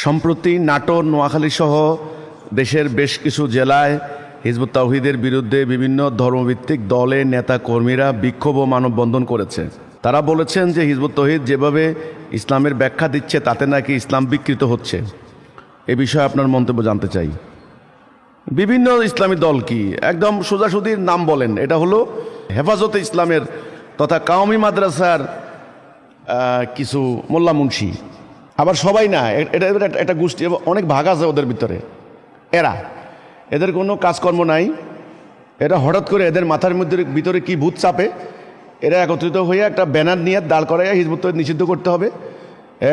সম্প্রতি নাটোর, নোয়াখালী সহ দেশের বেশ কিছু জেলায় হিজবুত তাওহীদের বিরুদ্ধে বিভিন্ন ধর্মভিত্তিক দলের নেতা কর্মীরা বিক্ষোভ ও মানববন্ধন করেছে। তারা বলেছেন যে হিজবুত তাওহীদ যেভাবে ইসলামের ব্যাখ্যা দিচ্ছে তাতে নাকি ইসলাম বিকৃত হচ্ছে। এ বিষয়ে আপনার মন্তব্য জানতে চাই। বিভিন্ন ইসলামী দল কি একদম সোজাসুজির নাম বলেন, এটা হলো হেফাজতে ইসলামের তথা কাওমি মাদ্রাসার কিছু মোল্লা মুন্সি। আবার সবাই না, এটা একটা গোষ্ঠী, অনেক ভাগ আছে ওদের ভিতরে। এদের কোনো কাজকর্ম নাই, এরা হঠাৎ করে এদের মাথার ভিতরে কি ভূত চাপে, এরা একত্রিত হয়ে একটা ব্যানার নিয়ে দাঁড় করাইয়া হিজবুত তাওহীদ নিষিদ্ধ করতে হবে,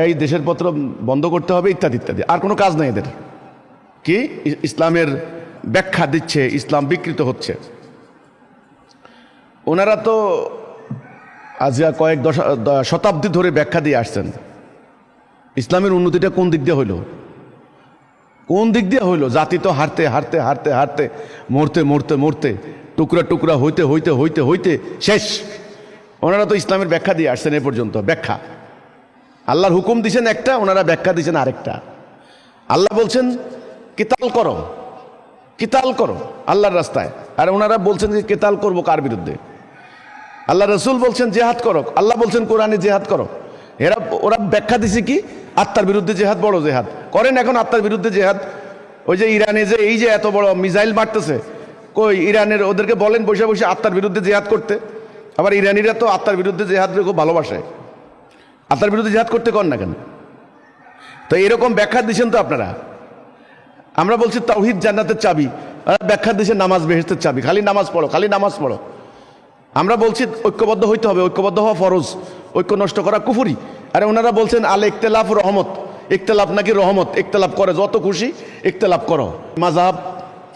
এই দেশের পত্র বন্ধ করতে হবে, ইত্যাদি ইত্যাদি। আর কোনো কাজ নাই এদের। কি ইসলামের ব্যাখ্যা দিচ্ছে, ইসলাম বিকৃত হচ্ছে। ওনারা তো আজ কয়েক শতাব্দী ধরে ব্যাখ্যা দিয়ে আসছেন। ইসলামের উন্নতিটা কোন দিক দিয়ে হইল? কোন দিক দিয়ে হইল? জাতি তো হারতে হারতে হারতে হারতে মরতে মরতে মরতে টুকরা টুকরা হইতে হইতে হইতে হইতে শেষ। ওনারা তো ইসলামের ব্যাখ্যা দিয়ে আসছেন এ পর্যন্ত। ব্যাখ্যা আল্লাহর হুকুম দিয়েছেন একটা, ওনারা ব্যাখ্যা দিয়েছেন আরেকটা। আল্লাহ বলছেন কিতাল করো, কিতাল করো আল্লাহর রাস্তায়, আর ওনারা বলছেন যে কিতাল করবো কার বিরুদ্ধে? আল্লাহ রসুল বলছেন জেহাদ করো, আল্লাহ বলছেন কোরআনে জেহাদ করো। ওরা ব্যাখ্যা দিছে কি আত্মার বিরুদ্ধে জেহাদ, বড় জেহাদ করেন এখন আত্মার বিরুদ্ধে জেহাদ। ওই যে ইরানে যে এই যে এত বড় মিসাইল মারতেছে, কই ইরানের ওদেরকে বলেন বসে বসে আত্মার বিরুদ্ধে জেহাদ করতে। আবার ইরানিরা তো আত্মার বিরুদ্ধে জেহাদ খুব ভালোবাসে, আত্মার বিরুদ্ধে জেহাদ করতে কর না কেন? তো এরকম ব্যাখ্যা দিচ্ছেন তো আপনারা। আমরা বলছি তাওহীদ জান্নাতের চাবি, ব্যাখ্যা দিচ্ছেন নামাজ বেহেশতের চাবি, খালি নামাজ পড়ো, খালি নামাজ পড়ো। আমরা বলছি ঐক্যবদ্ধ হইতে হবে, ঐক্যবদ্ধ হওয়া ফরজ, ঐক্য নষ্ট করা কুফরি। আরে ওনারা বলছেন আল ইখতিলাফ রহমত, ইখতিলাফ নাকি রহমত, ইখতিলাফ করে যত খুশি ইখতিলাফ করো। মাযহাব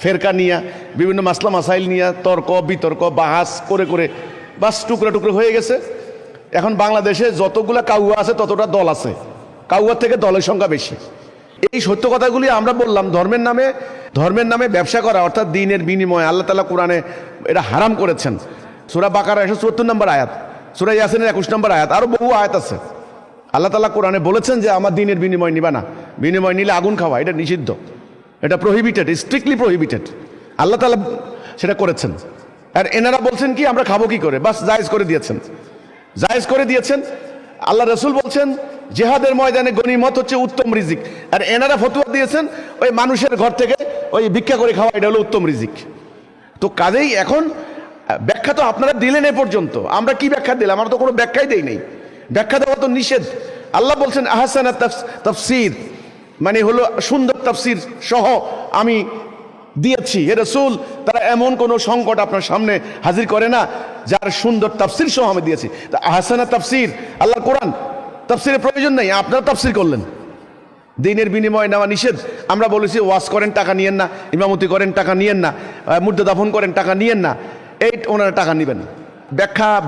ফেরকা নিয়ে বিভিন্ন মাসলা মাসাইল নিয়ে তর্ক বিতর্ক বাহাস করে করে বাস টুকরা টুকরো হয়ে গেছে। এখন বাংলাদেশে যতগুলা কাউয়া আছে ততটা দল আছে, কাউয়ার থেকে দলের সংখ্যা বেশি। এই সত্য কথাগুলি আমরা বললাম। ধর্মের নামে ব্যবসা করা অর্থাৎ দ্বীনের বিনিময়ে আল্লাহ তাআলা কোরআনে এটা হারাম করেছেন। সূরা বাকারা 174 নম্বর আয়াত, সূরা ইয়াসিনের 21 নম্বর আয়াত, আরো বহু আয়াত আছে। আল্লাহ তাআলা কোরআনে বলেছেন যে আমার দ্বীনের বিনিময় নিবা না, বিনিময় নিলে আগুন খাওয়া, এটা নিষিদ্ধ, এটা প্রহিবিটেড, স্ট্রিক্টলি প্রহিবিটেড। আল্লাহ তাআলা সেটা করেছেন। আর এনারা বলছেন কি আমরা খাবো কি করে, বাস জায়েজ করে দিয়েছেন, জায়েজ করে দিয়েছেন। আল্লাহ রসুল বলছেন জিহাদের ময়দানে গনিমত হচ্ছে উত্তম রিজিক, আর এনারা ফতোয়া দিয়েছেন ওই মানুষের ঘর থেকে ওই ভিক্ষা করে খাওয়া এটা হলো উত্তম রিজিক। তো কাজেই এখন ব্যাখ্যা তো আপনারা দিলেন এ পর্যন্ত, আমরা কি ব্যাখ্যা দিলাম? আমরা তো কোনো ব্যাখ্যাই দেই নাই, ব্যাখ্যা দেওয়া তো নিষেধ। আল্লাহ বলছেন আহসানা তাফসীর, মানে হলো সুন্দর তাফসীর সহ আমি দিয়েছি। হে রাসূল, তারা এমন কোনো সংকট আপনার সামনে হাজির করে না যার সুন্দর তাফসীর সহ আমি দিয়েছি। তা আহসানা তাফসীর আল্লাহর কোরআন, তাফসীরের প্রয়োজন নেই, আপনারা তাফসীর করলেন। দিনের বিনিময় নেওয়া নিষেধ। আমরা বলেছি ওয়াজ করেন টাকা নিয়েন না, ইমামতি করেন টাকা নিয়েন না, মুর্দা দাফন করেন টাকা নিয়েন না, এই ওনারা টাকা নেবেন।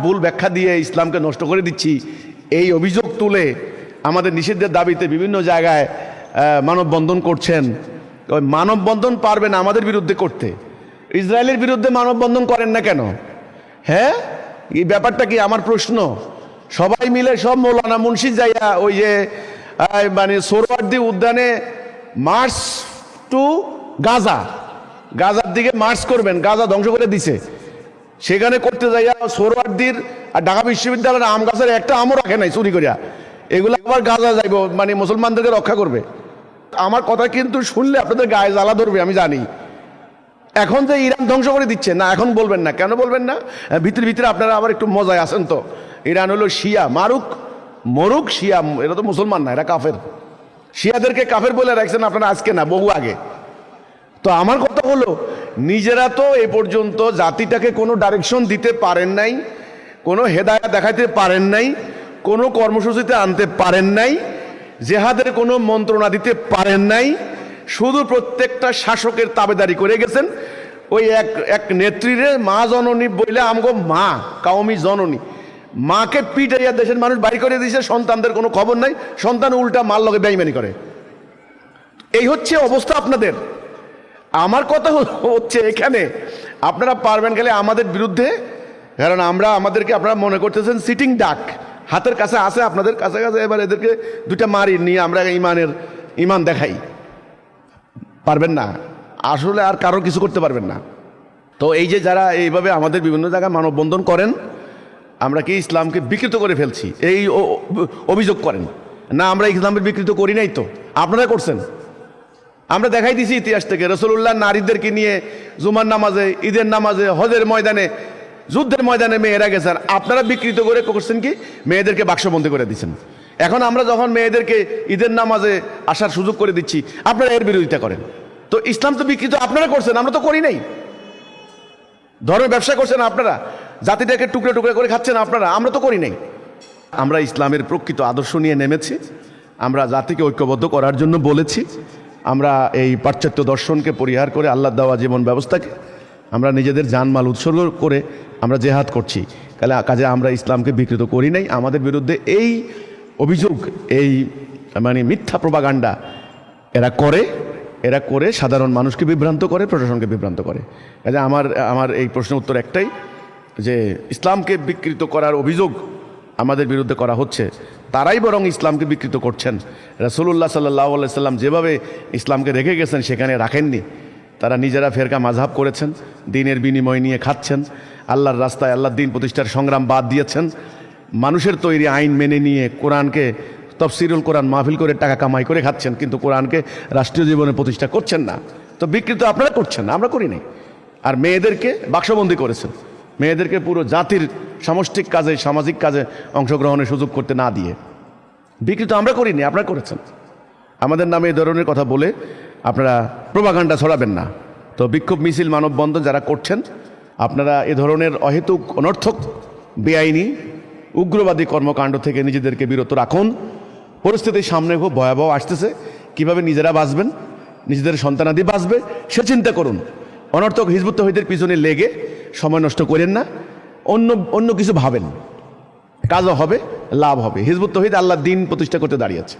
ভুল ব্যাখ্যা দিয়ে ইসলামকে নষ্ট করে দিচ্ছি এই অভিযোগ তুলে আমাদের নিষিদ্ধের দাবিতে বিভিন্ন জায়গায় মানববন্ধন করছেন। ওই মানববন্ধন পারবেন আমাদের বিরুদ্ধে করতে, ইসরায়েলের বিরুদ্ধে মানববন্ধন করেন না কেন? হ্যাঁ, এই ব্যাপারটা কি? আমার প্রশ্ন। সবাই মিলে সব মৌলানা মুন্সি যাইয়া ওই যে মানে সোহরাওয়ার্দী উদ্যানে মার্চ টু গাজার দিকে মার্চ করবেন, গাজা ধ্বংস করে দিছে, সেখানে করতে যাইয়া সোহরাওয়ার্দীর আর ঢাকা বিশ্ববিদ্যালয়ের আম গাছের একটা আমও রাখে নাই চুরি করিয়া, এগুলো আবার গাজা যাইব, মানে মুসলমানদেরকে রক্ষা করবে। আমার কথা কিন্তু শুনলে আপনাদের গায়ে জ্বালা ধরবে আমি জানি। এখন যে ইরান ধ্বংস করে দিচ্ছে না, এখন বলবেন না, কেন বলবেন না? ভিতরে আপনারা আবার একটু মজায় আছেন তো। ইরান হলো শিয়া, মরুক শিয়া, এরা তো মুসলমান না, এরা কাফের। শিয়াদেরকে কাফের বলে রাখছেন আপনারা আজকে না, বহু আগে। তো আমার কথা হলো নিজেরা তো এ পর্যন্ত জাতিটাকে কোনো ডাইরেকশন দিতে পারেন নাই, কোনো হেদায়েত দেখাইতে পারেন নাই, কোনো কর্মসূচিতে আনতে পারেন নাই, জেহাদের কোনো মন্ত্রণা দিতে পারেন নাই, শুধু প্রত্যেকটা শাসকের তাবেদারি করে গেছেন। ওই এক নেত্রীরে মা জননী বইলে আমগো মা, কাওমি জননী, মাকে পিটাইয়া দেশের মানুষ বাড়ি করে দিয়েছে, সন্তানদের কোনো খবর নাই, সন্তান উল্টা মার লগে বেঈমানি করে। এই হচ্ছে অবস্থা আপনাদের। আমার কথা হচ্ছে এখানে আপনারা পারবেন গেলে আমাদের বিরুদ্ধে, কারণ আমাদেরকে আপনারা মনে করতেছেন সিটিং ডাক, হাতের কাছে আছে আপনাদের কাছে কাছে, এবার এদেরকে দুইটা মারি নিয়ে আমরা ইমানের ইমান দেখাই, পারবেন না, আসলে আর কারো কিছু করতে পারবেন না। তো এই যে যারা এইভাবে আমাদের বিভিন্ন জায়গায় মানববন্ধন করেন, আমরা কি ইসলামকে বিকৃত করে ফেলছি এই অভিযোগ করেন না? আমরা ইসলামের বিকৃত করি নাই তো, আপনারা করছেন। আমরা দেখাই দিছি ইতিহাস থেকে রাসূলুল্লাহ নারীদেরকে নিয়ে জুমার নামাজে, ঈদের নামাজে, হজের ময়দানে, যুদ্ধের ময়দানে মেয়েরা গেছেন, আপনারা বিকৃত করে করছেন কি মেয়েদেরকে বাক্সবন্দি করে দিচ্ছেন। এখন আমরা যখন মেয়েদেরকে ঈদের নামাজে আসার সুযোগ করে দিচ্ছি, আপনারা এর বিরোধিতা করেন। তো ইসলাম তো বিকৃত আপনারা করছেন, আমরা তো করি নাই। ধর্মের ব্যবসা করছেন আপনারা, জাতিটাকে টুকরে টুকরে করে খাচ্ছেন আপনারা, আমরা তো করি নাই। আমরা ইসলামের প্রকৃত আদর্শ নিয়ে নেমেছি, আমরা জাতিকে ঐক্যবদ্ধ করার জন্য বলেছি। আমরা এই পাশ্চাত্য দর্শনকে পরিহার করে আল্লাহ দেওয়া জীবন ব্যবস্থাকে আমরা নিজেদের জানমাল উৎসর্গ করে আমরা জেহাদ করছি। কাজে আমরা ইসলামকে বিকৃত করি নাই। আমাদের বিরুদ্ধে এই অভিযোগ, এই মানে মিথ্যা প্রপাগান্ডা এরা করে সাধারণ মানুষকে বিভ্রান্ত করে, প্রশাসনকে বিভ্রান্ত করে। কাজে আমার এই প্রশ্নের উত্তর একটাই, যে ইসলামকে বিকৃত করার অভিযোগ আমাদের বিরুদ্ধে করা হচ্ছে, তারাই বরং ইসলামকে বিকৃত করছেন। রাসূলুল্লাহ সাল্লাল্লাহু আলাইহি সাল্লাম যেভাবে ইসলামকে রেখে গেছেন সেখানে রাখেননি। তারা নিজেরা ফেরকা মাযহাব করেছেন, দিনের বিনিময় নিয়ে খাচ্ছেন, আল্লাহর রাস্তায় আল্লাহর দিন প্রতিষ্ঠার সংগ্রাম বাদ দিয়েছেন, মানুষের তৈরি আইন মেনে নিয়ে কোরআনকে তফসিরুল কোরআন মাহফিল করে টাকা কামাই করে খাচ্ছেন, কিন্তু কোরআনকে রাষ্ট্রীয় জীবনে প্রতিষ্ঠা করছেন না। তো বিকৃত আপনারা করছেন, আমরা করি নাই। আর মেয়েদেরকে বাক্সবন্দি করেছেন, মেয়েদেরকে পুরো জাতির সামষ্টিক কাজে, সামাজিক কাজে অংশগ্রহণের সুযোগ করতে না দিয়ে। বিকৃত আমরা করিনি, আপনারা করেছেন। আমাদের নামে এই ধরনের কথা বলে আপনারা প্রপাগান্ডা ছড়াবেন না। তো বিক্ষোভ মিছিল, মানববন্ধন যারা করছেন, আপনারা এ ধরনের অহেতুক, অনর্থক, বেআইনি, উগ্রবাদী কর্মকাণ্ড থেকে নিজেদেরকে বিরত রাখুন। পরিস্থিতির সামনে খুব ভয়াবহ আসতেছে, কিভাবে নিজেরা বাঁচবেন, নিজেদের সন্তানাদি বাঁচবে সে চিন্তা করুন। অনর্থক হিজবুত তাওহীদের পিছনে লেগে সময় নষ্ট করেন না, অন্য কিছু ভাবেন, কাজও হবে, লাভ হবে। হিজবুত তাওহীদ আল্লাহর দ্বীন প্রতিষ্ঠা করতে দাঁড়িয়েছে।